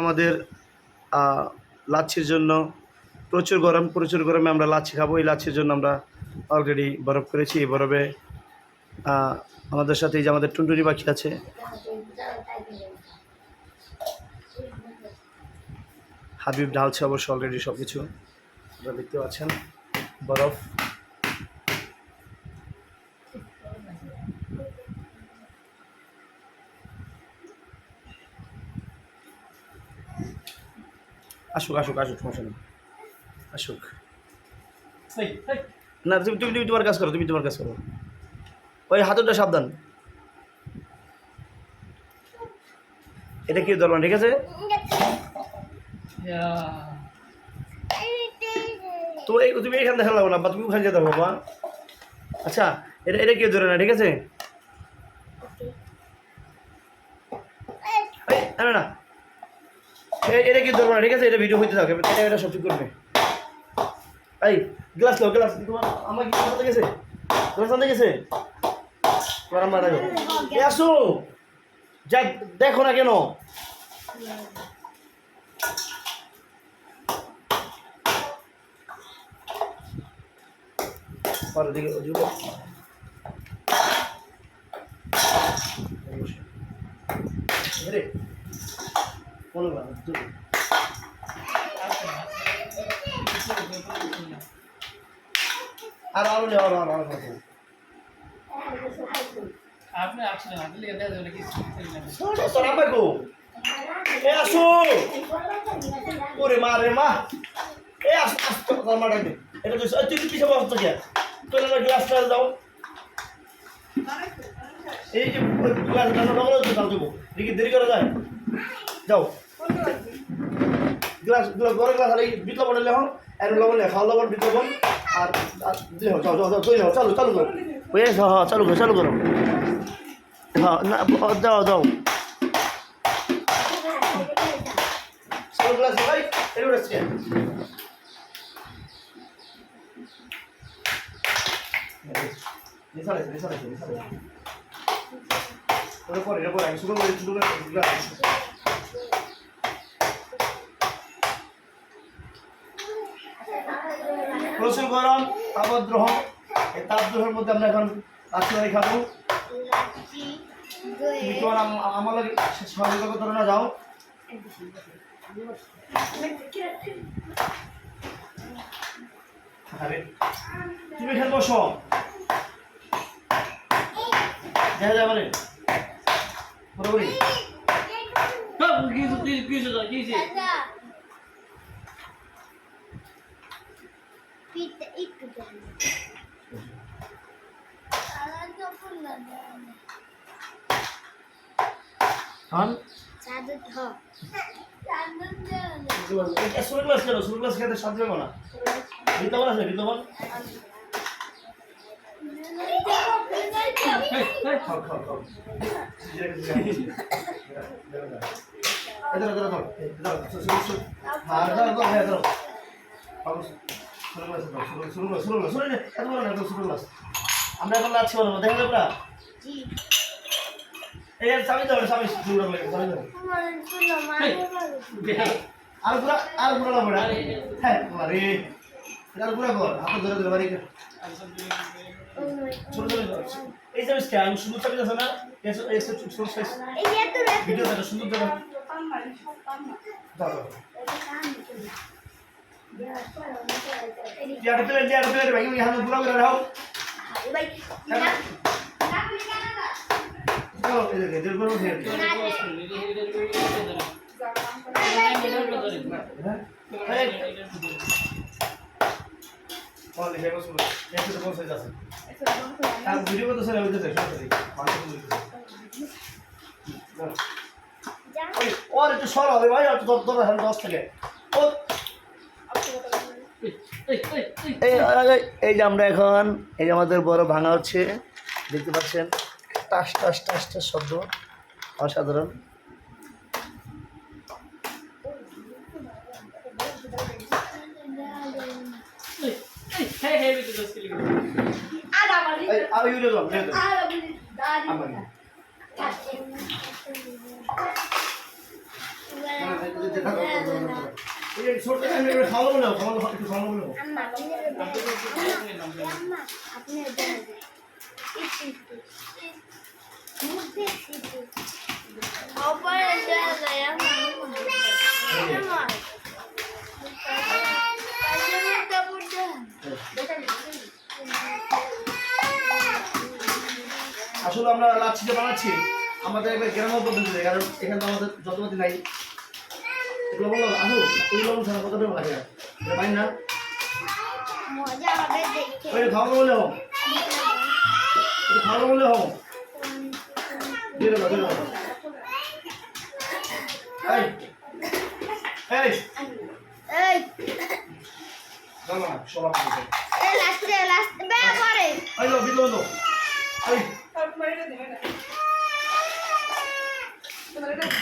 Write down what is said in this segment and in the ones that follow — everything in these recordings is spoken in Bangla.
আমাদের লাচ্ছির জন্য প্রচুর গরমে আমরা লাচ্ছি খাবো। এই লাচ্ছির জন্য আমরা অলরেডি বরফ করেছি। এই বরফে আমাদের সাথে এই যে আমাদের টুনটুনি পাখি আছে, হাবিব ঢালছে অবশ্য অলরেডি সব কিছু। আপনারা দেখতে পাচ্ছেন বরফ। আসুক আসুক আসুক, সমস্যা নেই, আসুক। না তুমি তুমি তুমি তোমার কাজ করো, তুমি তোমার কাজ করো। ওই হাতুটা সাবধান, এটা কি ধরবেন, ঠিক আছে? তো এই তুমি এখান দেখা লাগবো না, বা তুমি ওখানে যেতে হবে বাবা। আচ্ছা, এটা এটা কেউ ধরে না, ঠিক আছে? না না, এটা কি ধরবো না, ঠিক আছে? এটা ভিডিও হইতে থাকে, এটা এটা সব ঠিক করবে। এই গ্লাস লো, গ্লাস তোমার আমার কি সাথে গেছে? তোমার সাথে গেছে? তোমার আমার দেখো, আসো যা, দেখো না কেন? দিকে আর আরো নেই, আরো আরো আপনি আসলে আপনি এটা দেন কি তোর আপা গো, এ আসো ওরে মা রে মা, এ আসো আসো তোর মা ডাকে। এটা তো তুই পিছে বস তো কে, তোর না গ্লাসটা দাও। এই যে গ্লাসটা দাও, দাও দেবো, দেখি দেরি করা যায়। যাও গ্লাস গরম গ্লাস, আর এই বিটলা বলে লেখো, আর লবণ লেখা, খাওয়া লবণ বিট লবণ, আর যাও যাও যাও যাও, চালু চালু করো। ওই হ্যাঁ চালু করো, চালু করো। হ্যাঁ না দাও দাও, চালু গ্লাস ভাই এর উঠছে। নিসারে নিসারে নিসারে ওরে পরে রে পরে শুরু করে গ্লাস। প্রচুর গরম, তাপদ্রোহ। এই তাপদ্রোহের মধ্যে আমরা এখন লাচ্ছি খাবো। তুমি তোমার আমার লাগে সহযোগিতা করো না, যাও। তুমি এখানে বসো, দেখা যাবে না পুরোপুরি। সুরগ্লাস খেতে স্বাদ দেবো না, বিদ্যমান আছে বিদ্যমান। আমরা এখন লাচ্ছি বলবো, দেখেন আপনারা এই চাবি দেবেন, চাবি আর পুরা আর পুরা লাগবে না। হ্যাঁ আরে আর পুরা কর, হাতে ধরে ধরে বাড়ি ছোট ছোট এই যে স্ক্যান সুন্দর চাবি আছে না, এই ছোট সাইজ ভিডিওটা সুন্দর দেবেন। দাও यार पे भाई यहां में पूरा कर रहा हूं भाई चलो इधर पर उठे और लिखे बस ऐसे तो कौन सा जाता है आप वीडियो को तो सर उधर देखो और तो सर अरे भाई तो तो हम दोस्त के ओ এই যে আমরা এখন এই যে আমাদের বড় ভাঙা হচ্ছে, দেখতে পাচ্ছেন টাস টাস টাস টাস শব্দ, অসাধারণ। এই ছোট আমি এবার খাওয়াবো না একটু খাওয়াবো না আসলে আমরা লাচ্ছিটা বানাচ্ছি আমাদের একবার গ্রামের পদ্ধতিতে, কারণ এখানে তো আমাদের যন্ত্রপাতি নাই। লবণ আসো ওই লবণ ছাড়া কত টাকা লাগে পাই না ওই খাওয়ানো বলে হোক খাওয়ানো বলে হোক দিয়ে দেবো এই এই এই না সব আপনাদের এই লাস্ট বে করে এই লো বিলো লো এই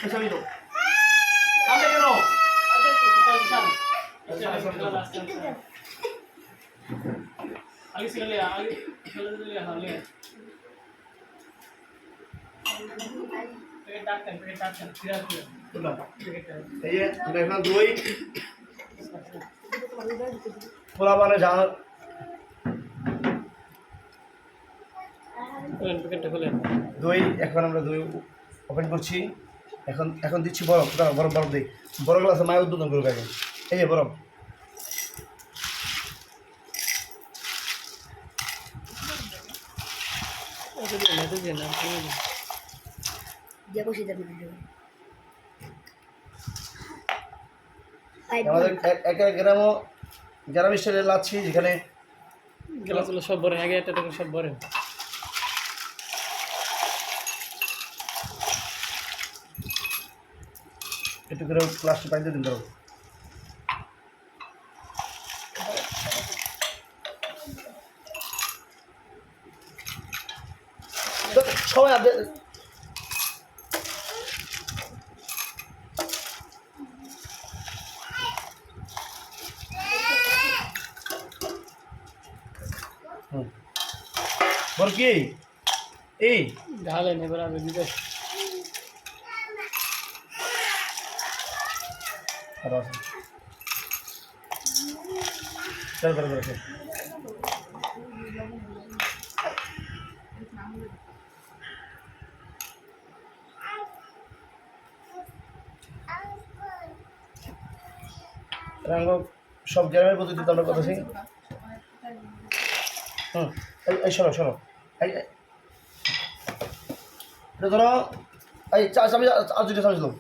আচ্ছা বিলো কামে কেন आगे से ले आगे चले ले हां ले पेट डाक कर फिर তোলা এই যে আমরা এখন দই পোলা মানে জানো পেটটা খুলে দই এখন আমরা দই ওপেন করছি এখন দিচ্ছি বরফ দাঁড়াও বরফ দিই বরফ আছে মায়ের উদ্বোধন করুক আগে এই যে বরফ আমাদের এক গ্রাম স্টাইলে লাচ্ছি যেখানে গ্লাসগুলো সব ভরে আগে একটা সব ভরে একটু করে প্লাস্টিক পাইতে দিন ধরো সবাই বল কি এই ঢালে নে বরাবর দিতে চল করে সব গ্রামের পদ্ধতিতে আমরা কথা শিখি এই শোনো এই এটা ধরো এই চামচ আর দুটো চামচ দাও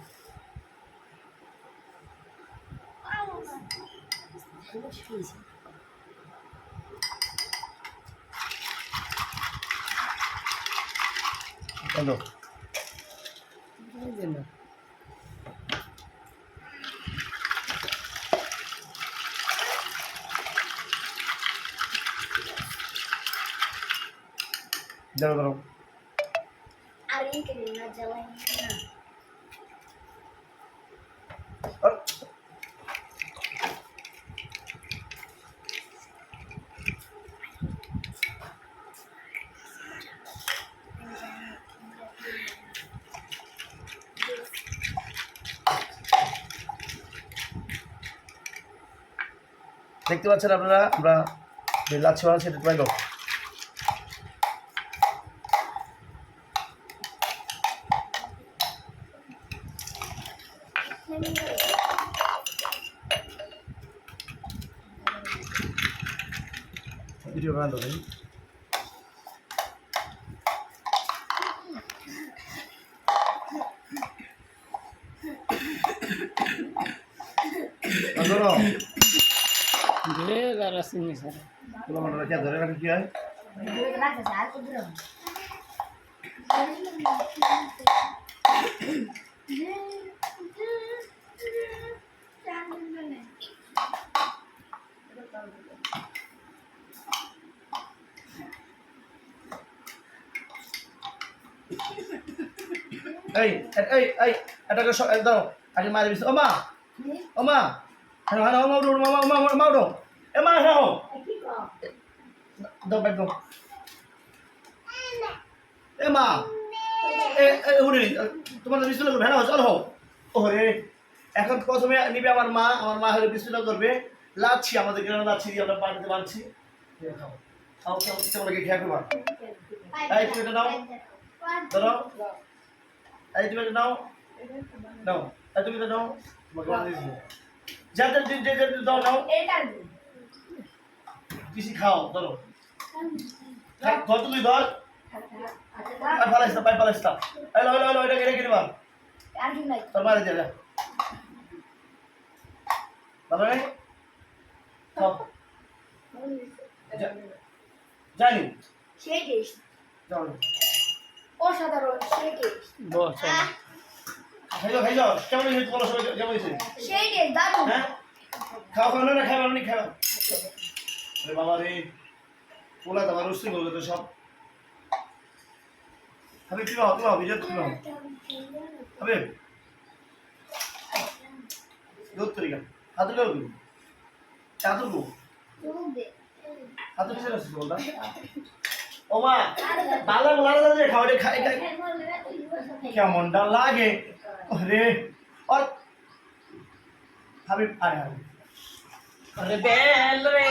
দাও দাও আরে কে না জ্বালাই না দেখতে পাচ্ছেন আপনারা আমরা যে লাচ্ছি বানাচ্ছি এটা ট্রাই করো ভিডিও বানাতে হবে ধরো দিলে আর আসেনি স্যার তোলা মনে রাখি ধরে রাখি কি হয় এই এই এই এটাকে দাও আগে মারি দিছ ও মা হ্যাঁ হ্যাঁ মা উঠো এ মা হ্যাঁ দাও ব্যাগ দাও এ মা এ উঠে তোমার বিছানা ভেড়া চলো ওরে এখন প্রথমে নিবে আমার মা হলে বিসমিল্লাহ করবে, লাচ্ছি আমাদের গ্রামে লাচ্ছি দিয়ে আমরা পানিতে বানছি। খাও খাও খাও, ইচ্ছা করে খেয়ে করবা। এই তুমি এটা নাও, ধরো, এই তুমি এটা নাও, নাও, এই তুমি এটা নাও, তোমাকে বানিয়ে দিচ্ছি। যাদের দাও নাও, কিছু খাও, ধরো, ধর তুমি ধর, আর ফালাইস্তা, পাই ফালাইস্তা, এলো এলো এলো, এটা রেখে দিবা, তোর মারে দিয়ে যা, ভালো নেই, খাও, জানি, যাও, অসাধারণ সেই টেস্ট বস খাই যাও, কেমন হয়েছে বলো সবাই, কেমন হয়েছে? সেই টেস্ট দারুণ হ্যাঁ, খাও খাও, না খাই নি খাও। আরে বাবা রে, পোলা তোমার রুস্তি বলবে তো সব। আমি কি ভাও, তুমি ভিডিও তুমি ভাও, হবে দুধ তরিকা, হাতে গেল তুমি, চাদর গো, হাতে কিসের আছে বলটা? ও মা, বালা বালা দাদা খাও রে, খাই খাই, কেমনটা লাগে রে, আর হাবিব আয় আয়, আরে বেল রে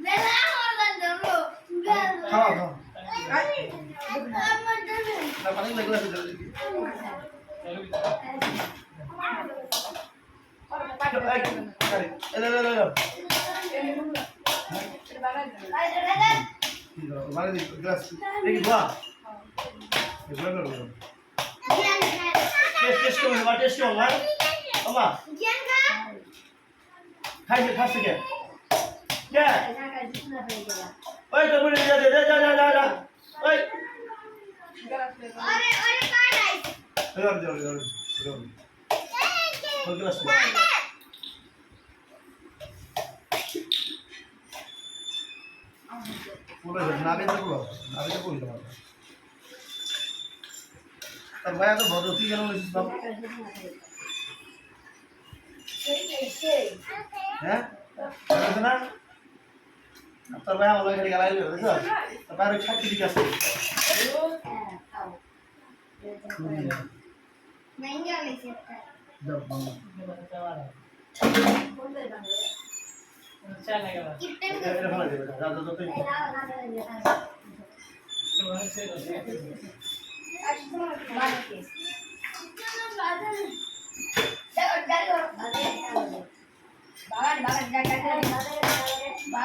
বেল খাও খাও, না পানি লাগলে আছে, মানে গ্লাস দেখি ধোয়া, টেস্ট করবে বা টেস্ট করো না, আমা খাইছে খাচ্ছে কে কে, ওই তো বলে যা যা যা যা যা যা, ওই যাও যাও যাও যাও, ওই গ্লাস পুরো নাবিতে পুরো নাবিতে পুরো তোমার তার ভাই তো বড় তুই কেন বলেছিস বাবা? হ্যাঁ বলেছ না তোর ভাই আমার খালি গালাই দিল, বুঝছো? তোর ভাই ওই ছাকি দিকে আছে, যাও বাবা, চলে গেল এটা ভালো দেবে, যা যা তুই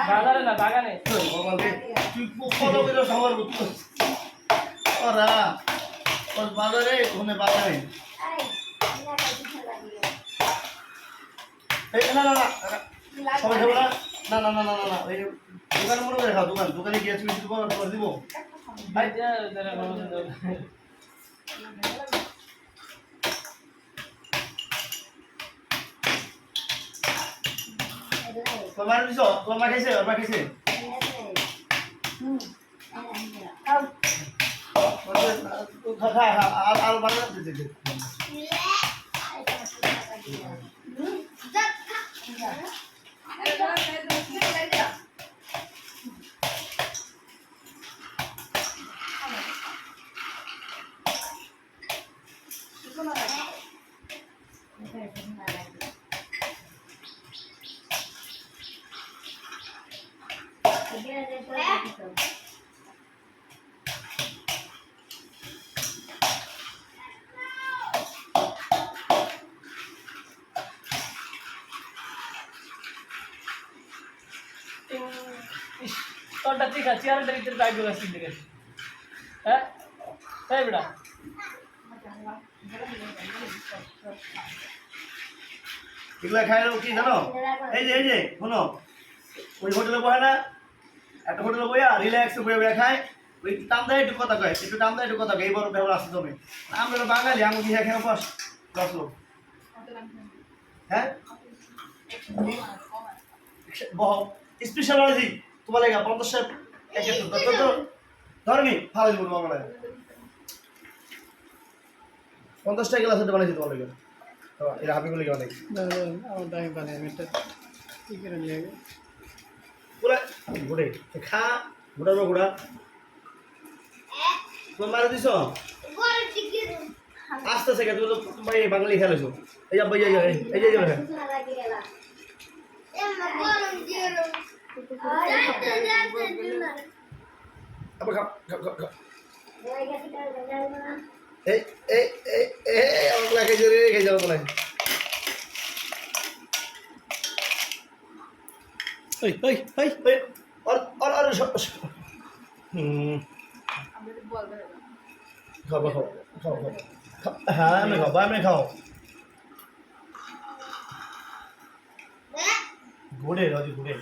বাজারে না বাগানে তুই ফলো করে সবার বুঝছো ওরা ওর বাজারে ওখানে বাজারে এই না না না সবাই খাবো না, না না না না না না, ওই দোকানে মনে করে খাও, দোকানে গিয়ে তুমি কিছু করে দিব, তোমার দিছ, তোমার খাইছে, ওর মা খাইছে, খা খা আর বাজার দিতে তোরটা ঠিক আছে, চেয়ারের ভিতরে ব্যাগ গুলো আছে দিকে, হ্যাঁ তাই বেটা এগুলা খাই কি জানো, এই যে শোনো, ওই হোটেলে বসে না, একটা হোটেলে বইয়া রিল্যাক্সে বইয়া বইয়া খায়, ওই টান দেয় একটু কথা কয়, একটু টান দেয় একটু কথা কয়, এই বড় ব্যবহার আসতে হবে, আমরা বাঙালি আমি দিয়ে খেয়ে বস 10 লোক, হ্যাঁ বহ স্পেশাল আছি তোমার লেগে 50 ধরনি ভালো বলবো আমরা 50টা গ্লাস বানাইছি তোমার লেগে, এটা হাবি বলে অনেক আমার দামি বানাই আমি একটা কি করে নিয়ে পুরা ঘুরে খা ঘুরাবো ঘুরা তুমি মারা দিছো গরম টিকে আস্তে আস্তে তুমি তো ভাই বাঙালি খেলেছো এই যে ভাই এই যে লাগি গেল এমন গরম দিয়ে যাইতে যাইতে দিনা আবার খাও ওই গেছে কাল বাজার না এই এই এই এই আমার লাগে জোরে খেয়ে যাও বলে এই আর খাও হ্যাঁ আমি খাও ঘুরে রাজি ঘুরে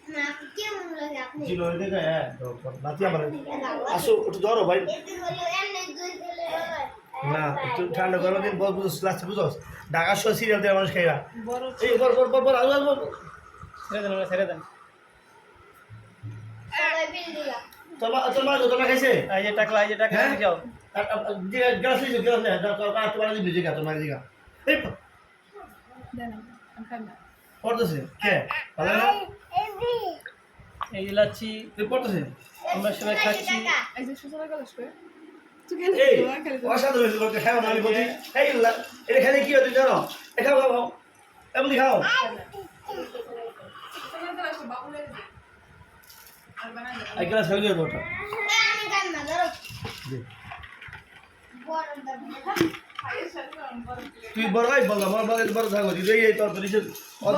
না কেমন লাগে আপনি জিলো দেখে হ্যাঁ নাতি আমার আসো একটু ধরো ভাই একটু হলো এমনি দুই দিলে না একটু ঠান্ডা গরম দিন বল বুঝছ লাস্ট বুঝছ ঢাকা শো সিরিয়াল দিয়ে মানুষ খাইরা এই বর আলো ছেড়ে দেন সবাই বিল দিলা তোমার খাইছে এই যে টাকলা হ্যাঁ? যাও গ্লাস লিখো তোমার দিবি জিগা তোমার জিগা এই পড়তেছে কে ভালো না এই যে লাচ্ছি তুই পড়তেছে আমরা সবাই খাচ্ছি এই অসাধারণ হয়েছে লোকে খাও না আমি বলছি এই এটা খেলে কি হয় তুই জানো খাও এমনি খাও এক গ্লাস খেলে দিয়ে ওটা আমি গান না ধরো গরম দাও তুই বড় ভাই বল আমার বড় থাকো তুই এই তোর পরিচয় অত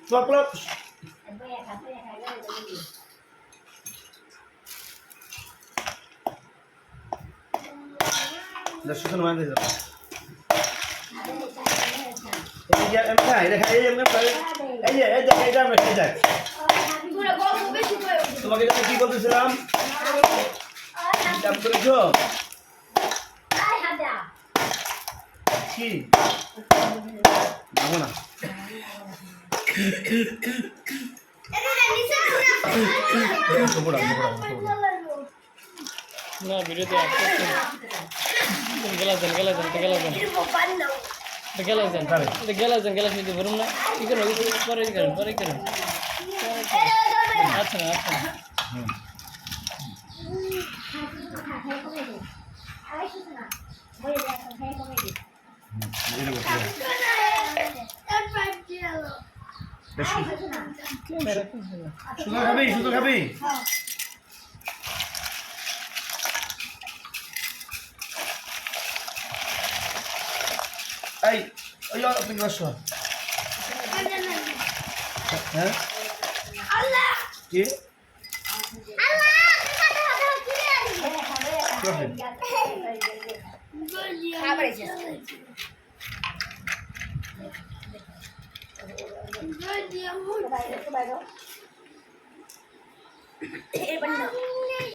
তোমার প্লট দর্শন মান দিয়ে যাও এই যে এটা খাই এই যে এটা আমরা খেয়ে যাই পুরো গরম বেশি করে তোমাকে আমি কি বলতেছিলাম জাম করেছো আই হাদা কি যাবো না এটা নিচে পুরো না ভিডিওতে গেলাস দেন গেলাস নিতে পারুন না কি করুন পরে করেন আচ্ছা না শুধু খাবি এই ওই আপনি বসো হ্যাঁ আল্লাহ কি আল্লাহ খাবার